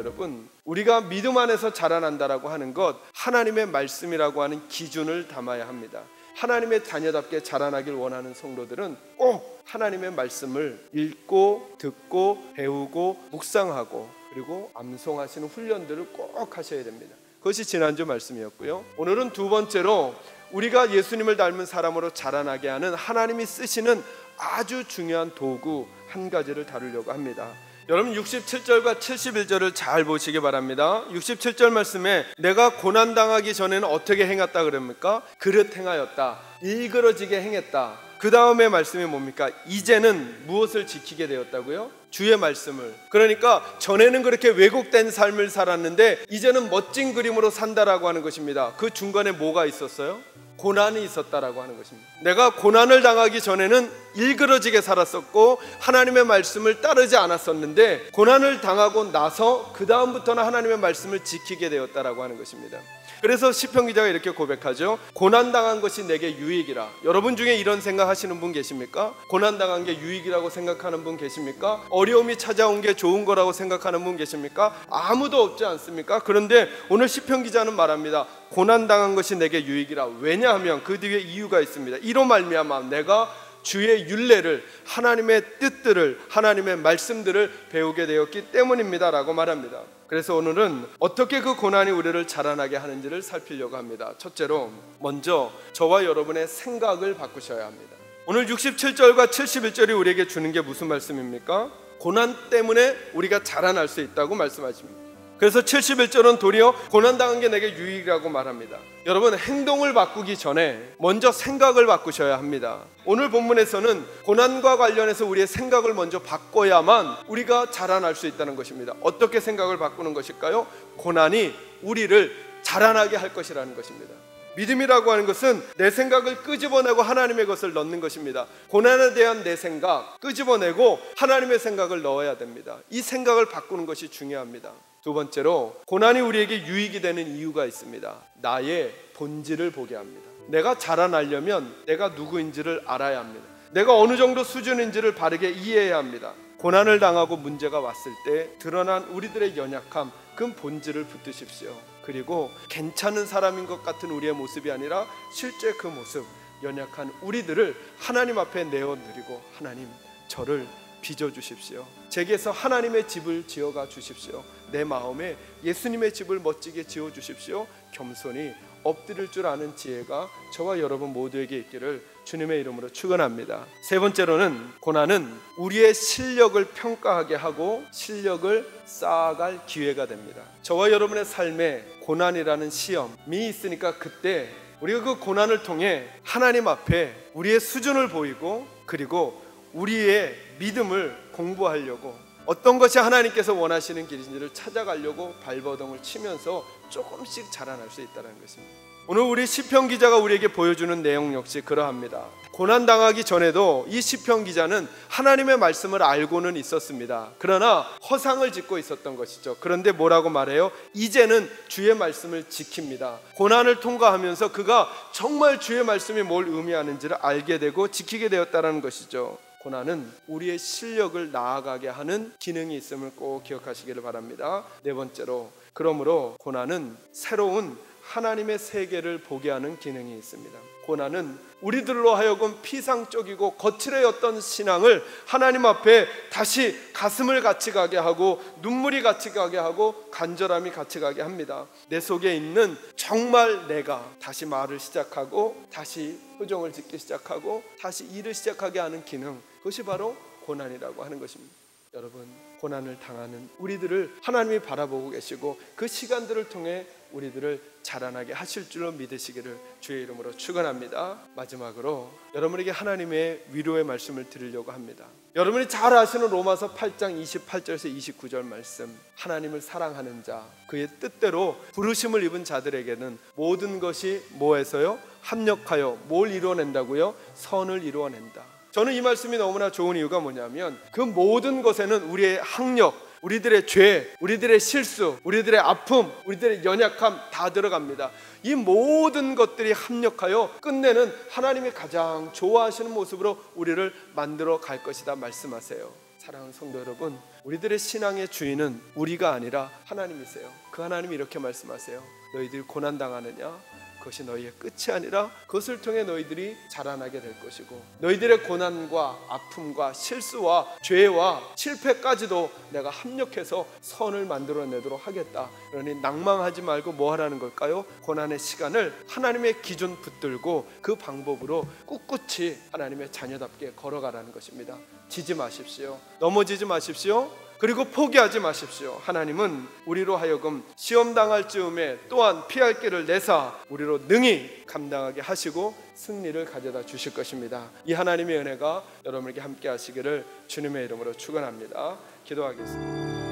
여러분, 우리가 믿음 안에서 자라난다라고 하는 것, 하나님의 말씀이라고 하는 기준을 담아야 합니다. 하나님의 자녀답게 자라나길 원하는 성도들은 꼭 하나님의 말씀을 읽고 듣고 배우고 묵상하고 그리고 암송하시는 훈련들을 꼭 하셔야 됩니다. 그것이 지난주 말씀이었고요. 오늘은 두 번째로 우리가 예수님을 닮은 사람으로 자라나게 하는 하나님이 쓰시는 아주 중요한 도구 한 가지를 다루려고 합니다. 여러분 67절과 71절을 잘 보시기 바랍니다. 67절 말씀에 내가 고난당하기 전에는 어떻게 행했다 그럽니까? 그릇 행하였다, 일그러지게 행했다. 그 다음에 말씀이 뭡니까? 이제는 무엇을 지키게 되었다고요? 주의 말씀을. 그러니까 전에는 그렇게 왜곡된 삶을 살았는데 이제는 멋진 그림으로 산다라고 하는 것입니다. 그 중간에 뭐가 있었어요? 고난이 있었다라고 하는 것입니다. 내가 고난을 당하기 전에는 일그러지게 살았었고 하나님의 말씀을 따르지 않았었는데 고난을 당하고 나서 그 다음부터는 하나님의 말씀을 지키게 되었다라고 하는 것입니다. 그래서 시편 기자가 이렇게 고백하죠. 고난당한 것이 내게 유익이라. 여러분 중에 이런 생각하시는 분 계십니까? 고난당한 게 유익이라고 생각하는 분 계십니까? 어려움이 찾아온 게 좋은 거라고 생각하는 분 계십니까? 아무도 없지 않습니까? 그런데 오늘 시편 기자는 말합니다. 고난당한 것이 내게 유익이라. 왜냐하면 그 뒤에 이유가 있습니다. 이로 말미암아 내가 주의 율례를, 하나님의 뜻들을, 하나님의 말씀들을 배우게 되었기 때문입니다 라고 말합니다. 그래서 오늘은 어떻게 그 고난이 우리를 자라나게 하는지를 살피려고 합니다. 첫째로 먼저 저와 여러분의 생각을 바꾸셔야 합니다. 오늘 67절과 71절이 우리에게 주는 게 무슨 말씀입니까? 고난 때문에 우리가 자라날 수 있다고 말씀하십니다. 그래서 71절은 도리어 고난당한 게 내게 유익이라고 말합니다. 여러분, 행동을 바꾸기 전에 먼저 생각을 바꾸셔야 합니다. 오늘 본문에서는 고난과 관련해서 우리의 생각을 먼저 바꿔야만 우리가 자라날 수 있다는 것입니다. 어떻게 생각을 바꾸는 것일까요? 고난이 우리를 자라나게 할 것이라는 것입니다. 믿음이라고 하는 것은 내 생각을 끄집어내고 하나님의 것을 넣는 것입니다. 고난에 대한 내 생각 끄집어내고 하나님의 생각을 넣어야 됩니다. 이 생각을 바꾸는 것이 중요합니다. 두 번째로 고난이 우리에게 유익이 되는 이유가 있습니다. 나의 본질을 보게 합니다. 내가 자라나려면 내가 누구인지를 알아야 합니다. 내가 어느 정도 수준인지를 바르게 이해해야 합니다. 고난을 당하고 문제가 왔을 때 드러난 우리들의 연약함, 그 본질을 붙드십시오. 그리고 괜찮은 사람인 것 같은 우리의 모습이 아니라 실제 그 모습, 연약한 우리들을 하나님 앞에 내어드리고 하나님, 저를 빚어주십시오. 제게서 하나님의 집을 지어가 주십시오. 내 마음에 예수님의 집을 멋지게 지어주십시오. 겸손히 엎드릴 줄 아는 지혜가 저와 여러분 모두에게 있기를 주님의 이름으로 축원합니다. 세 번째로는 고난은 우리의 실력을 평가하게 하고 실력을 쌓아갈 기회가 됩니다. 저와 여러분의 삶에 고난이라는 시험이 있으니까 그때 우리가 그 고난을 통해 하나님 앞에 우리의 수준을 보이고 그리고 우리의 믿음을 공부하려고 어떤 것이 하나님께서 원하시는 길인지를 찾아가려고 발버둥을 치면서 조금씩 자라날 수 있다는 것입니다. 오늘 우리 시편 기자가 우리에게 보여주는 내용 역시 그러합니다. 고난당하기 전에도 이 시편 기자는 하나님의 말씀을 알고는 있었습니다. 그러나 허상을 짓고 있었던 것이죠. 그런데 뭐라고 말해요? 이제는 주의 말씀을 지킵니다. 고난을 통과하면서 그가 정말 주의 말씀이 뭘 의미하는지를 알게 되고 지키게 되었다는 것이죠. 고난은 우리의 실력을 나아가게 하는 기능이 있음을 꼭 기억하시기를 바랍니다. 네 번째로, 그러므로 고난은 새로운 하나님의 세계를 보게 하는 기능이 있습니다. 고난은 우리들로 하여금 피상적이고 거칠어였던 신앙을 하나님 앞에 다시 가슴을 같이 가게 하고 눈물이 같이 가게 하고 간절함이 같이 가게 합니다. 내 속에 있는 정말 내가 다시 말을 시작하고 다시 표정을 짓기 시작하고 다시 일을 시작하게 하는 기능, 그것이 바로 고난이라고 하는 것입니다. 여러분, 고난을 당하는 우리들을 하나님이 바라보고 계시고 그 시간들을 통해 우리들을 자라나게 하실 줄로 믿으시기를 주의 이름으로 축원합니다. 마지막으로 여러분에게 하나님의 위로의 말씀을 드리려고 합니다. 여러분이 잘 아시는 로마서 8장 28절에서 29절 말씀, 하나님을 사랑하는 자, 그의 뜻대로 부르심을 입은 자들에게는 모든 것이 뭐해서요? 합력하여 뭘 이루어낸다고요? 선을 이루어낸다. 저는 이 말씀이 너무나 좋은 이유가 뭐냐면 그 모든 것에는 우리의 학력, 우리들의 죄, 우리들의 실수, 우리들의 아픔, 우리들의 연약함 다 들어갑니다. 이 모든 것들이 합력하여 끝내는 하나님이 가장 좋아하시는 모습으로 우리를 만들어 갈 것이다 말씀하세요. 사랑하는 성도 여러분, 우리들의 신앙의 주인은 우리가 아니라 하나님이세요. 그 하나님이 이렇게 말씀하세요. 너희들이 고난당하느냐? 그것이 너희의 끝이 아니라 그것을 통해 너희들이 자라나게 될 것이고, 너희들의 고난과 아픔과 실수와 죄와 실패까지도 내가 합력해서 선을 만들어내도록 하겠다. 그러니 낭망하지 말고 뭐 하라는 걸까요? 고난의 시간을 하나님의 기준 붙들고 그 방법으로 꿋꿋이 하나님의 자녀답게 걸어가라는 것입니다. 지지 마십시오. 넘어지지 마십시오. 그리고 포기하지 마십시오. 하나님은 우리로 하여금 시험 당할 즈음에 또한 피할 길을 내사 우리로 능히 감당하게 하시고 승리를 가져다 주실 것입니다. 이 하나님의 은혜가 여러분에게 함께 하시기를 주님의 이름으로 축원합니다. 기도하겠습니다.